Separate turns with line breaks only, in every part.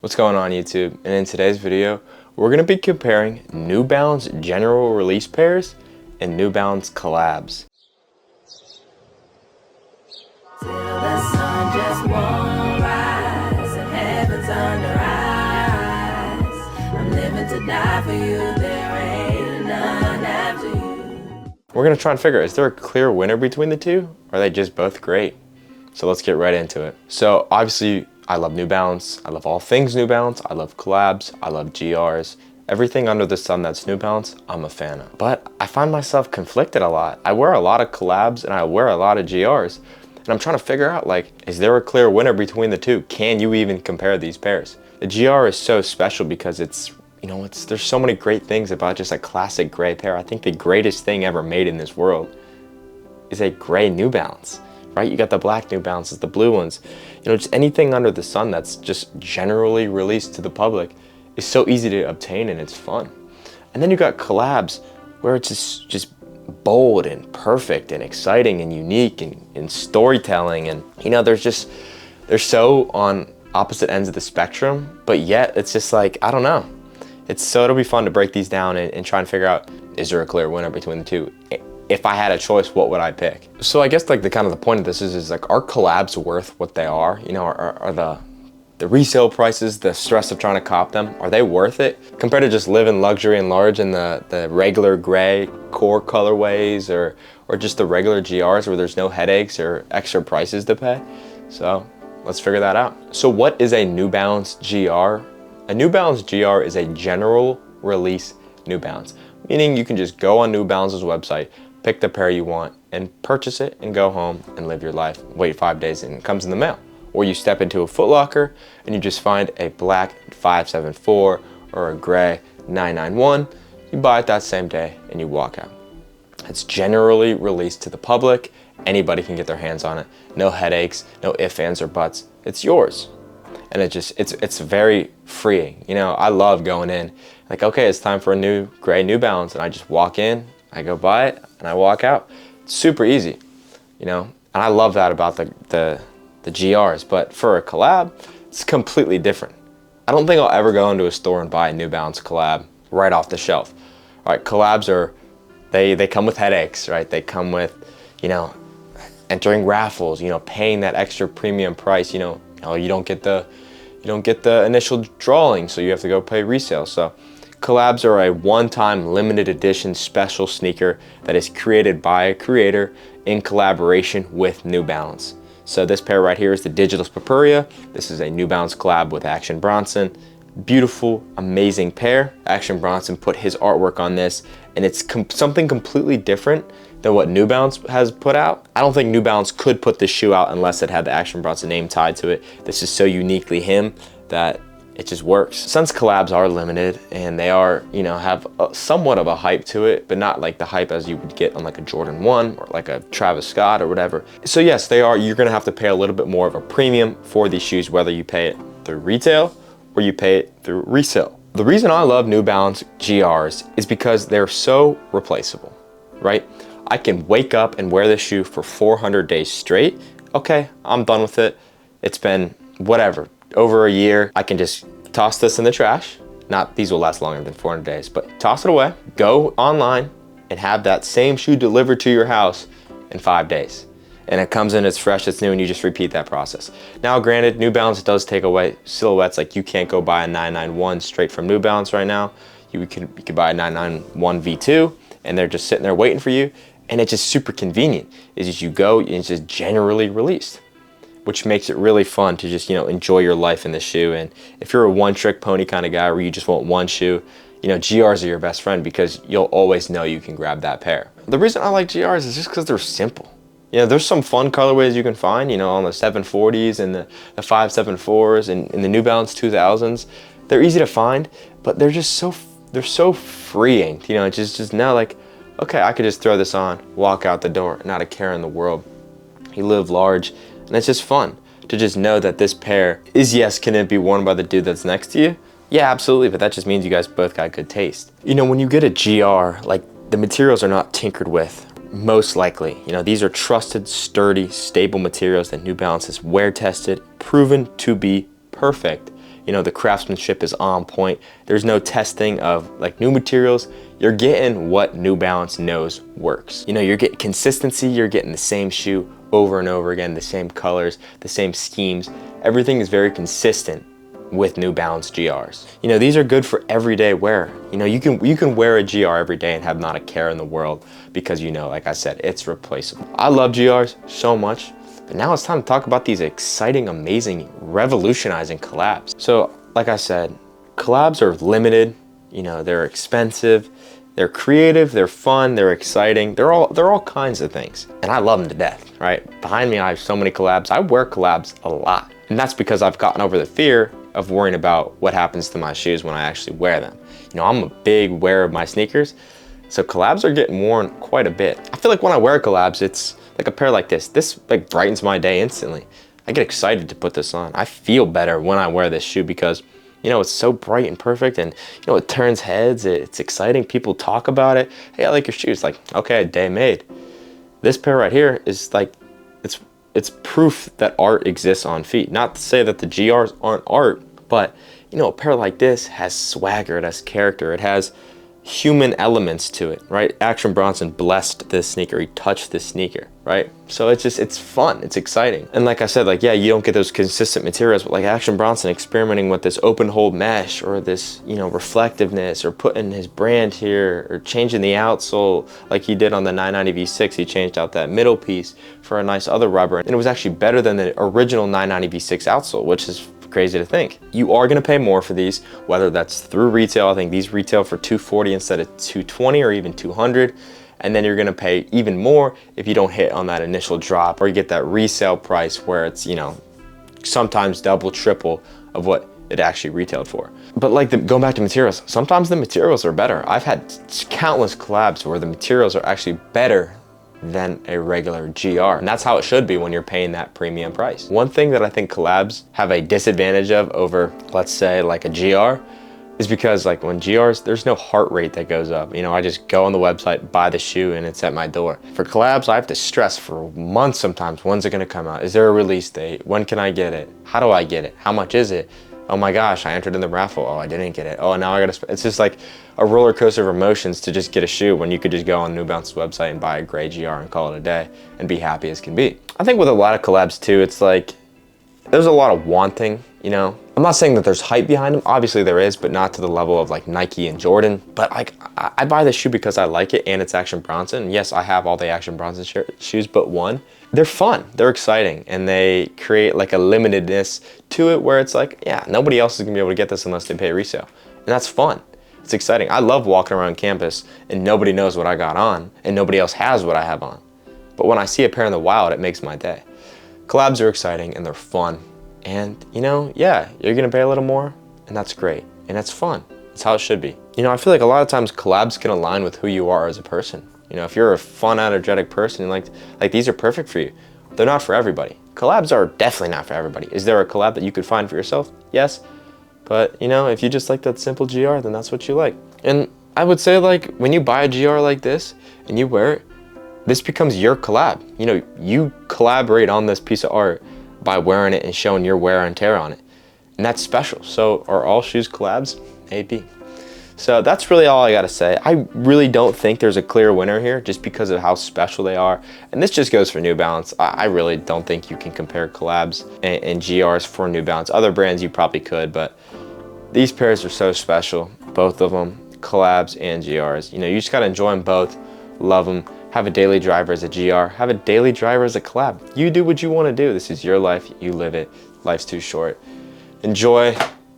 What's going on YouTube? And in today's video, we're gonna be comparing New Balance general release pairs and New Balance collabs.
Till the sun just won't rise and heaven's under eyes. I'm living to die for you, there ain't none after you.
We're gonna try and figure out, is there a clear winner between the two? Or are they just both great? So let's get right into it. So obviously, I love New Balance. I love all things New Balance. I love collabs. I love GRs. Everything under the sun that's New Balance, I'm a fan of. But I find myself conflicted a lot. I wear a lot of collabs and I wear a lot of GRs. And I'm trying to figure out, like, is there a clear winner between the two? Can you even compare these pairs? The GR is so special because it's, there's so many great things about just a classic gray pair. I think the greatest thing ever made in this world is a gray New Balance. Right? You got the black New Balances, the blue ones, just anything under the sun that's just generally released to the public is so easy to obtain and it's fun. And then you got collabs where it's just bold and perfect and exciting and unique and storytelling, and they're so on opposite ends of the spectrum, but yet it's just like, I don't know. It'll be fun to break these down and try and figure out, is there a clear winner between the two? If I had a choice, what would I pick? So I guess like the point of this is like, are collabs worth what they are? Are the resale prices, the stress of trying to cop them, are they worth it? Compared to just living luxury and large in the regular gray core colorways or just the regular GRs where there's no headaches or extra prices to pay. So let's figure that out. So what is a New Balance GR? A New Balance GR is a general release New Balance, meaning you can just go on New Balance's website, pick the pair you want and purchase it and go home and live your life. Wait 5 days and it comes in the mail. Or you step into a Foot Locker and you just find a black 574 or a gray 991. You buy it that same day and you walk out. It's generally released to the public. Anybody can get their hands on it. No headaches, no ifs, ands, or buts. It's yours. And it's very freeing. I love going in, like, okay, it's time for a new gray New Balance, and I just walk in, I go buy it, and I walk out. It's super easy, and I love that about the GRs. But for a collab, it's completely different. I don't think I'll ever go into a store and buy a New Balance collab right off the shelf. All right, collabs they come with headaches, right? They come with, entering raffles, paying that extra premium price, you don't get the initial drawing, so you have to go pay resale. So collabs are a one-time limited edition special sneaker that is created by a creator in collaboration with New Balance. So this pair right here is the Digital's Purpurea. This is a New Balance collab with Action Bronson. Beautiful, amazing pair. Action Bronson put his artwork on this, and it's something completely different than what New Balance has put out. I don't think New Balance could put this shoe out unless it had the Action Bronson name tied to it. This is so uniquely him that it just works. Since collabs are limited and they are, have somewhat of a hype to it, but not like the hype as you would get on like a Jordan 1 or like a Travis Scott or whatever. So yes, you're gonna have to pay a little bit more of a premium for these shoes, whether you pay it through retail or you pay it through resale. The reason I love New Balance GRs is because they're so replaceable, right? I can wake up and wear this shoe for 400 days straight. Okay, I'm done with it. It's been whatever, over a year. I can just toss this in the trash. Not these will last longer than 400 days, but toss it away, go online and have that same shoe delivered to your house in 5 days. And it comes in, it's fresh, it's new, and you just repeat that process. Now, granted, New Balance does take away silhouettes. Like, you can't go buy a 991 straight from New Balance right now. You could buy a 991 V2 and they're just sitting there waiting for you. And it's just super convenient. Is just you go and it's just generally released, which makes it really fun to just, enjoy your life in the shoe. And if you're a one-trick pony kind of guy where you just want one shoe, GRs are your best friend because you'll always know you can grab that pair. The reason I like GRs is just because they're simple. There's some fun colorways you can find, on the 740s and the 574s and the New Balance 2000s. They're easy to find, but they're so freeing. It's just now like, okay, I could just throw this on, walk out the door, not a care in the world. You live large, and it's just fun to just know that this pair is, yes, can it be worn by the dude that's next to you? Yeah, absolutely, but that just means you guys both got good taste. When you get a GR, like, the materials are not tinkered with, most likely. These are trusted, sturdy, stable materials that New Balance has wear tested, proven to be perfect. You know, the craftsmanship is on point. There's no testing of like new materials. You're getting what New Balance knows works. You know, you're getting consistency, you're getting the same shoe over and over again, the same colors, the same schemes. Everything is very consistent with New Balance GRs. You know, these are good for everyday wear. You know, you can wear a GR every day and have not a care in the world because, you know, like I said, it's replaceable. I love GRs so much. But now it's time to talk about these exciting, amazing, revolutionizing collabs. So, like I said, collabs are limited, you know, they're expensive, they're creative, they're fun, they're exciting, they're all kinds of things. And I love them to death, right? Behind me, I have so many collabs. I wear collabs a lot. And that's because I've gotten over the fear of worrying about what happens to my shoes when I actually wear them. You know, I'm a big wearer of my sneakers, so collabs are getting worn quite a bit. I feel like when I wear collabs, it's like a pair like this like brightens my day instantly. I get excited to put this on. I feel better when I wear this shoe because, you know, it's so bright and perfect, and, you know, it turns heads, it's exciting. People talk about it. Hey, I like your shoes. Like, okay, day made. This pair right here is like, it's proof that art exists on feet. Not to say that the GRs aren't art, but, you know, a pair like this has swagger, it has character, it has human elements to it, right? Action Bronson blessed this sneaker, he touched this sneaker, right? So it's fun, it's exciting. And like I said, like, yeah, you don't get those consistent materials, but like Action Bronson experimenting with this open hole mesh or this, you know, reflectiveness, or putting his brand here, or changing the outsole like he did on the 990 V6. He changed out that middle piece for a nice other rubber, and it was actually better than the original 990 V6 outsole, which is crazy to think. You are gonna pay more for these, whether that's through retail. I think these retail for $240 instead of $220 or even $200. And then you're gonna pay even more if you don't hit on that initial drop, or you get that resale price where it's, you know, sometimes double, triple of what it actually retailed for. But like going back to materials, sometimes the materials are better. I've had countless collabs where the materials are actually better than a regular GR. And that's how it should be when you're paying that premium price. One thing that I think collabs have a disadvantage of over, let's say, like a GR, is because like when GRs, there's no heart rate that goes up. You know, I just go on the website, buy the shoe, and it's at my door. For collabs, I have to stress for months sometimes. When's it gonna come out? Is there a release date? When can I get it? How do I get it? How much is it? Oh my gosh, I entered in the raffle. Oh, I didn't get it. Oh, now I gotta, it's just like a roller coaster of emotions to just get a shoe when you could just go on New Balance's website and buy a gray GR and call it a day and be happy as can be. I think with a lot of collabs too, it's like, there's a lot of wanting, you know? I'm not saying that there's hype behind them. Obviously there is, but not to the level of like Nike and Jordan. But like, I buy this shoe because I like it and it's Action Bronson. And yes, I have all the Action Bronson shoes, but one. They're fun, they're exciting, and they create like a limitedness to it where it's like, yeah, nobody else is gonna be able to get this unless they pay resale. And that's fun, it's exciting. I love walking around campus and nobody knows what I got on and nobody else has what I have on. But when I see a pair in the wild, it makes my day. Collabs are exciting and they're fun. And you know, yeah, you're gonna pay a little more and that's great. And that's fun, it's how it should be. You know, I feel like a lot of times collabs can align with who you are as a person. You know, if you're a fun, energetic person, like these are perfect for you. They're not for everybody. Collabs are definitely not for everybody. Is there a collab that you could find for yourself? Yes. But, you know, if you just like that simple GR, then that's what you like. And I would say, like, when you buy a GR like this and you wear it, this becomes your collab. You know, you collaborate on this piece of art by wearing it and showing your wear and tear on it. And that's special. So are all shoes collabs? Maybe. So that's really all I gotta say. I really don't think there's a clear winner here just because of how special they are. And this just goes for New Balance. I really don't think you can compare collabs and GRs for New Balance. Other brands you probably could, but these pairs are so special, both of them, collabs and GRs. You know, you just gotta enjoy them both, love them, have a daily driver as a GR, have a daily driver as a collab. You do what you wanna do. This is your life, you live it. Life's too short. Enjoy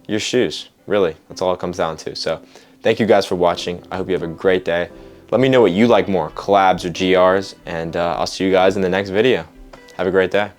your shoes, really. That's all it comes down to. So thank you guys for watching. I hope you have a great day. Let me know what you like more, collabs or GRs, and I'll see you guys in the next video. Have a great day.